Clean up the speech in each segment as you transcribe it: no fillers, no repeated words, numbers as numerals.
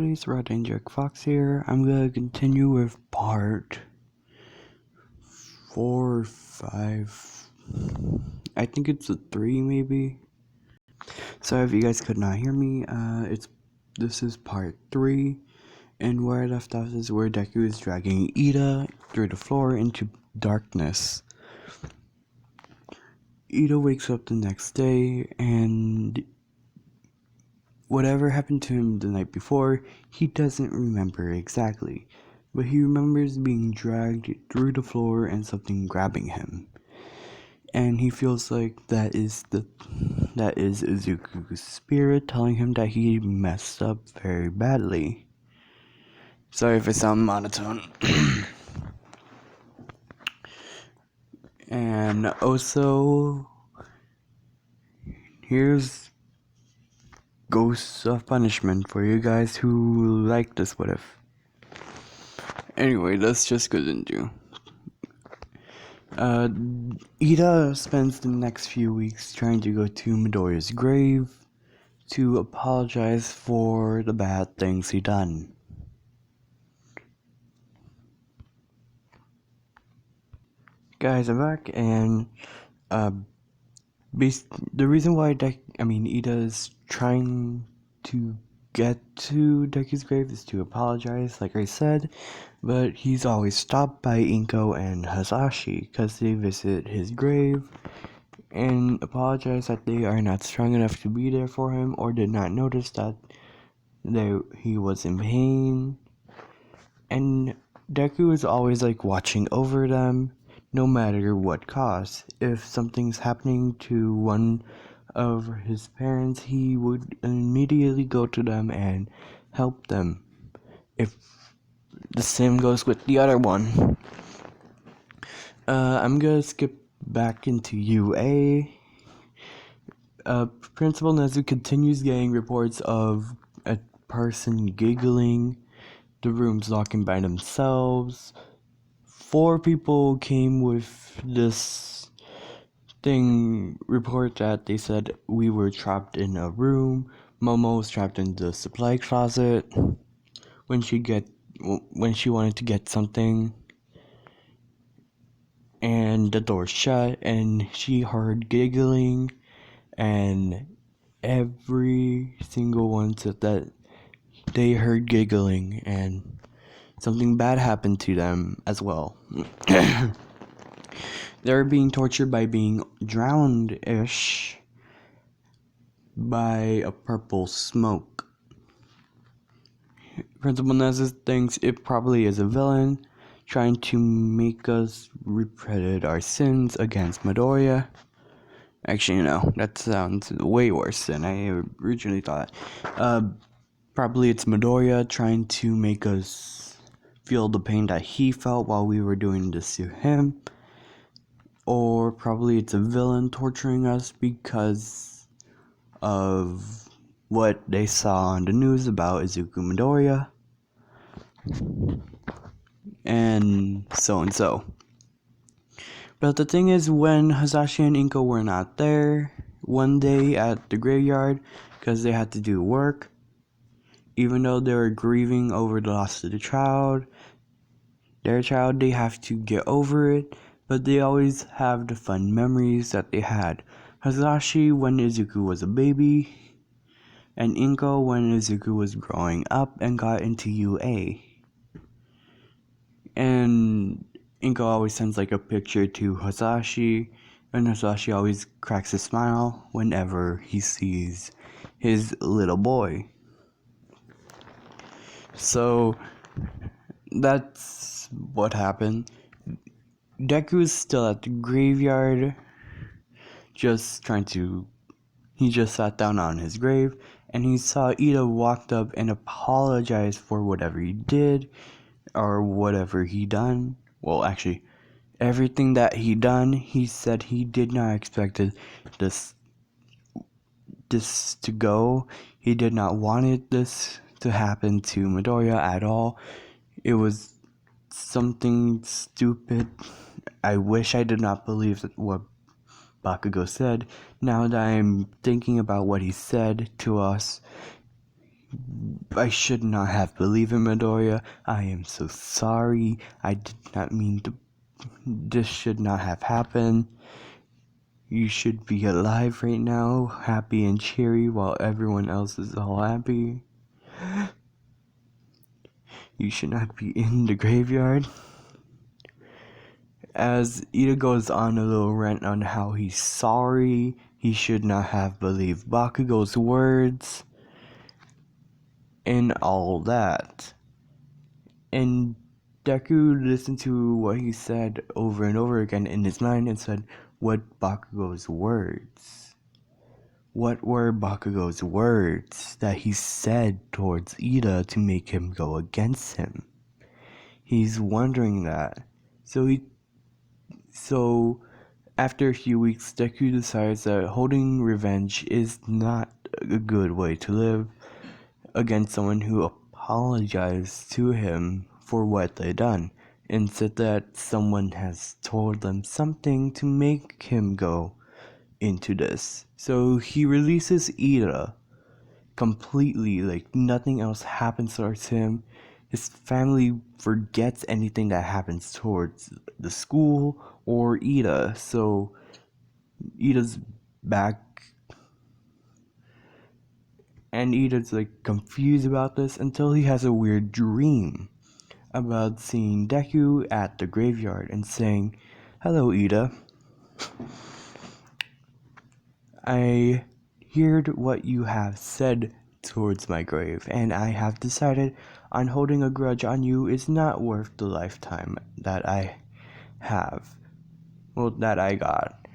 guys, Red and Jack Fox here. I'm gonna continue with part 4 or 5. I think it's a 3 maybe. So if you guys could not hear me, this is part 3, and where I left off is where Deku is dragging Ida through the floor into darkness. Ida wakes up the next day, and whatever happened to him the night before, he doesn't remember exactly, but he remembers being dragged through the floor and something grabbing him. And he feels like that is Izuku's spirit telling him that he messed up very badly. Sorry if I sound monotone. And also, here's Ghosts of Punishment for you guys who like this what if. Anyway, let's just continue. Ida spends the next few weeks trying to go to Midoriya's grave to apologize for the bad things he done. Guys, I'm back, and the reason why Ida is trying to get to Deku's grave is to apologize, like I said, but he's always stopped by Inko and Hasashi because they visit his grave and apologize that they are not strong enough to be there for him or did not notice that he was in pain. And Deku is always like watching over them no matter what cost. If something's happening to one of his parents, he would immediately go to them and help them. If the same goes with the other one. I'm gonna skip back into UA. Principal Nezu continues getting reports of a person giggling, the rooms locking by themselves. 4 people came with this report that they said we were trapped in a room. Momo was trapped in the supply closet when she wanted to get something, and the door shut, and she heard giggling, and every single one said that they heard giggling and something bad happened to them as well. They're being tortured by being drowned-ish by a purple smoke. Principal Nezu thinks it probably is a villain trying to make us repent our sins against Midoriya. Actually, no, that sounds way worse than I originally thought. Probably it's Midoriya trying to make us feel the pain that he felt while we were doing this to him. Or probably it's a villain torturing us because of what they saw on the news about Izuku Midoriya. And so. But the thing is, when Hasashi and Inko were not there one day at the graveyard because they had to do work, even though they were grieving over the loss of their child, they have to get over it, but they always have the fun memories that they had. Hasashi when Izuku was a baby, and Inko when Izuku was growing up and got into UA. And Inko always sends like a picture to Hasashi, and Hasashi always cracks a smile whenever he sees his little boy. So that's what happened. Deku is still at the graveyard, he just sat down on his grave, and he saw Ida walked up and apologized for whatever he did, or whatever he done. Well, actually, everything that he done, he said he did not expect this to go. He did not want this to happen to Midoriya at all. It was something stupid. I wish I did not believe what Bakugo said. Now that I'm thinking about what he said to us, I should not have believed in Midoriya. I am so sorry. I did not mean to. This should not have happened. You should be alive right now, happy and cheery, while everyone else is all happy. You should not be in the graveyard. As Ida goes on a little rant on how he's sorry, he should not have believed Bakugo's words, and all that. And Deku listened to what he said over and over again in his mind and said, what Bakugo's words? What were Bakugo's words that he said towards Ida to make him go against him? He's wondering that. So after a few weeks, Deku decides that holding revenge is not a good way to live against someone who apologized to him for what they done, and said that someone has told them something to make him go into this. So he releases Ida completely, like nothing else happens towards him. His family forgets anything that happens towards the school or Ida, so Ida's back, and Ida's like confused about this until he has a weird dream about seeing Deku at the graveyard and saying, "Hello, Ida. I heard what you have said towards my grave, and I have decided on holding a grudge on you is not worth the lifetime that I have. Well, that I got.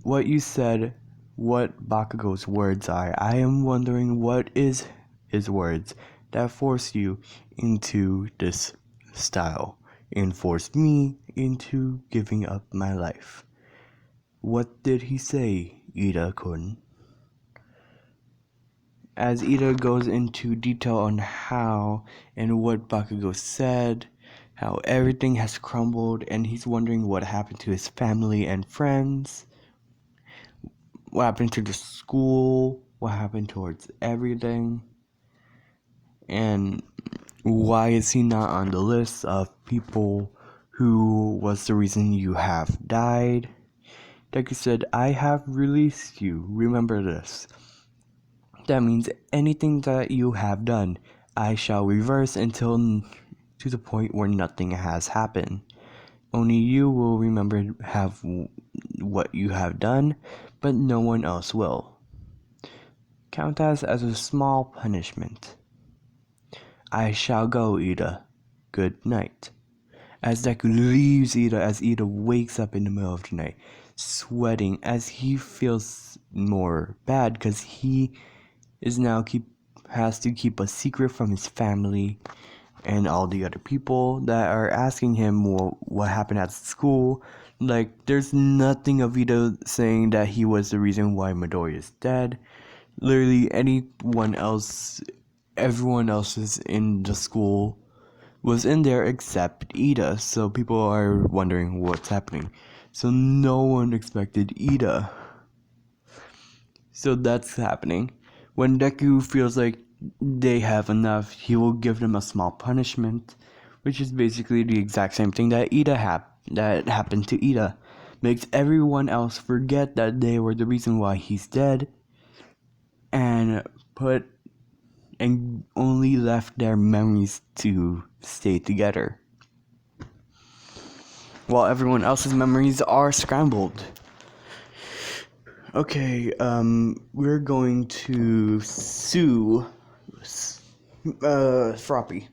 What you said, what Bakugo's words are, I am wondering what is his words that forced you into this style and forced me into giving up my life. What did he say, Ida-kun?" As Ida goes into detail on how and what Bakugo said, how everything has crumbled, and he's wondering what happened to his family and friends, what happened to the school, what happened towards everything, and why is he not on the list of people who was the reason you have died. Deku said, "I have released you, remember this. That means anything that you have done, I shall reverse until to the point where nothing has happened. Only you will remember have what you have done, but no one else will. Count as a small punishment. I shall go, Ida. Good night." As Deku leaves Ida, as Ida wakes up in the middle of the night, sweating, as he feels more bad because he is now has to keep a secret from his family and all the other people that are asking him what happened at school. Like, there's nothing of Ida saying that he was the reason why Midori is dead. Literally everyone else is in the school was in there except Ida, so people are wondering what's happening. So no one expected Ida. So that's happening. When Deku feels like they have enough, he will give them a small punishment, which is basically the exact same thing that that happened to Ida. Makes everyone else forget that they were the reason why he's dead, and only left their memories to stay together, while everyone else's memories are scrambled. Okay, we're going to sue Froppy.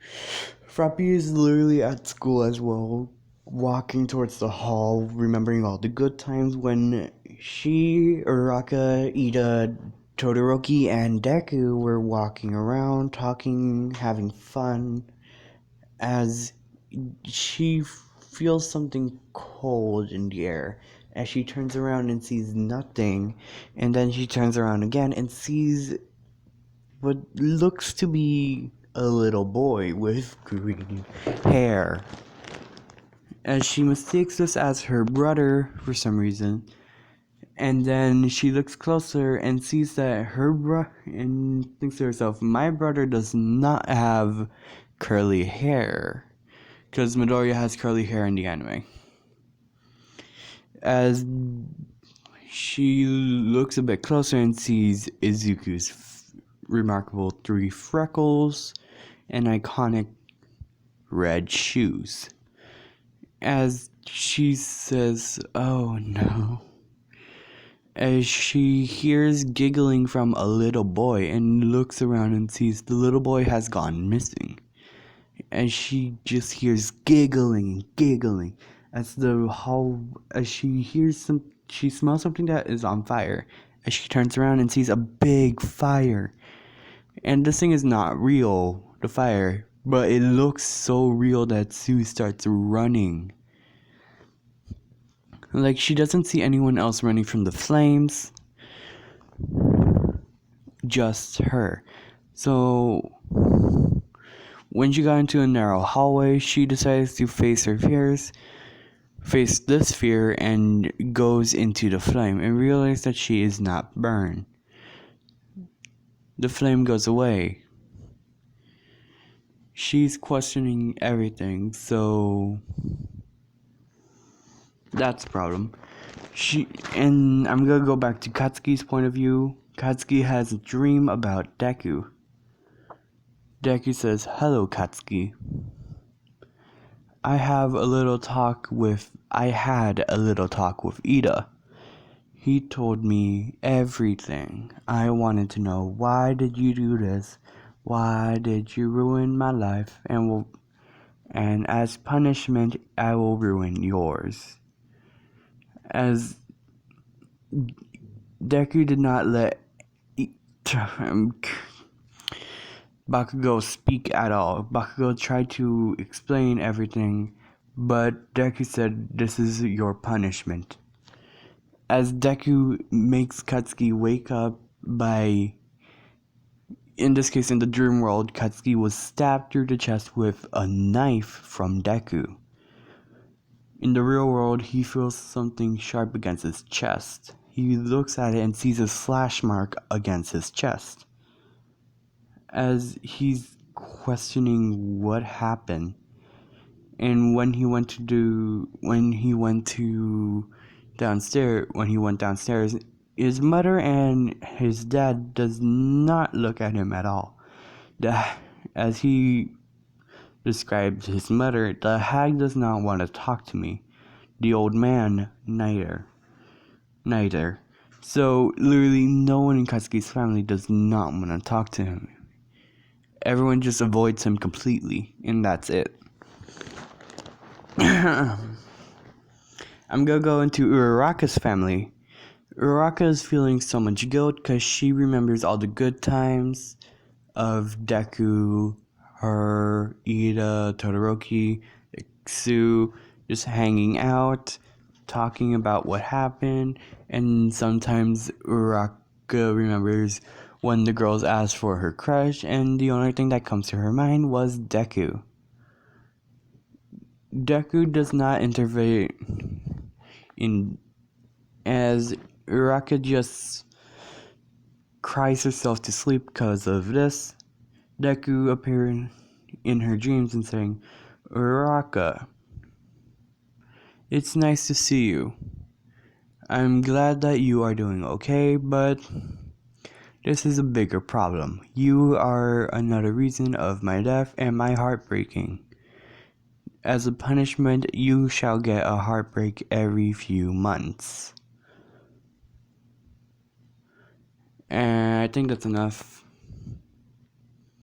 Froppy is literally at school as well, walking towards the hall, remembering all the good times when she, Uraka, Ida, Todoroki, and Deku were walking around, talking, having fun, as she feels something cold in the air. As she turns around and sees nothing, and then she turns around again and sees what looks to be a little boy with green hair. As she mistakes this as her brother for some reason, And then she looks closer and sees that and thinks to herself, my brother does not have curly hair. Because Midoriya has curly hair in the anime. As she looks a bit closer and sees Izuku's remarkable 3 freckles and iconic red shoes. As she says, oh no. As she hears giggling from a little boy and looks around and sees the little boy has gone missing. And she just hears giggling as she smells something that is on fire. As she turns around and sees a big fire. And this thing is not real, the fire, but it looks so real that Sue starts running. Like, she doesn't see anyone else running from the flames, just her. So when she got into a narrow hallway, she decides to face this fear, and goes into the flame and realizes that she is not burned. The flame goes away. She's questioning everything, so that's a problem. And I'm gonna go back to Katsuki's point of view. Katsuki has a dream about Deku. Deku says, hello Katsuki. I had a little talk with Ida. He told me everything. I wanted to know, why did you do this? Why did you ruin my life? And as punishment, I will ruin yours. As Deku did not let Bakugo speak at all. Bakugo tried to explain everything, but Deku said, this is your punishment. As Deku makes Katsuki wake up by, in this case in the dream world, Katsuki was stabbed through the chest with a knife from Deku. In the real world, he feels something sharp against his chest. He looks at it and sees a slash mark against his chest. As he's questioning what happened, and when he went downstairs, his mother and his dad does not look at him at all. As he describes his mother, the hag does not want to talk to me. The old man, neither. So literally no one in Katsuki's family does not want to talk to him. Everyone just avoids him completely, and that's it. I'm gonna go into Uraraka's family. Uraraka is feeling so much guilt because she remembers all the good times of Deku, her, Ida, Todoroki, Sue, just hanging out, talking about what happened, and sometimes Uraraka remembers when the girls asked for her crush, and the only thing that comes to her mind was Deku. Deku does not intervene as Uraraka just cries herself to sleep because of this. Deku appearing in her dreams and saying, Uraraka, it's nice to see you. I'm glad that you are doing okay, but this is a bigger problem. You are another reason of my death and my heart breaking. As a punishment, you shall get a heartbreak every few months. And I think that's enough.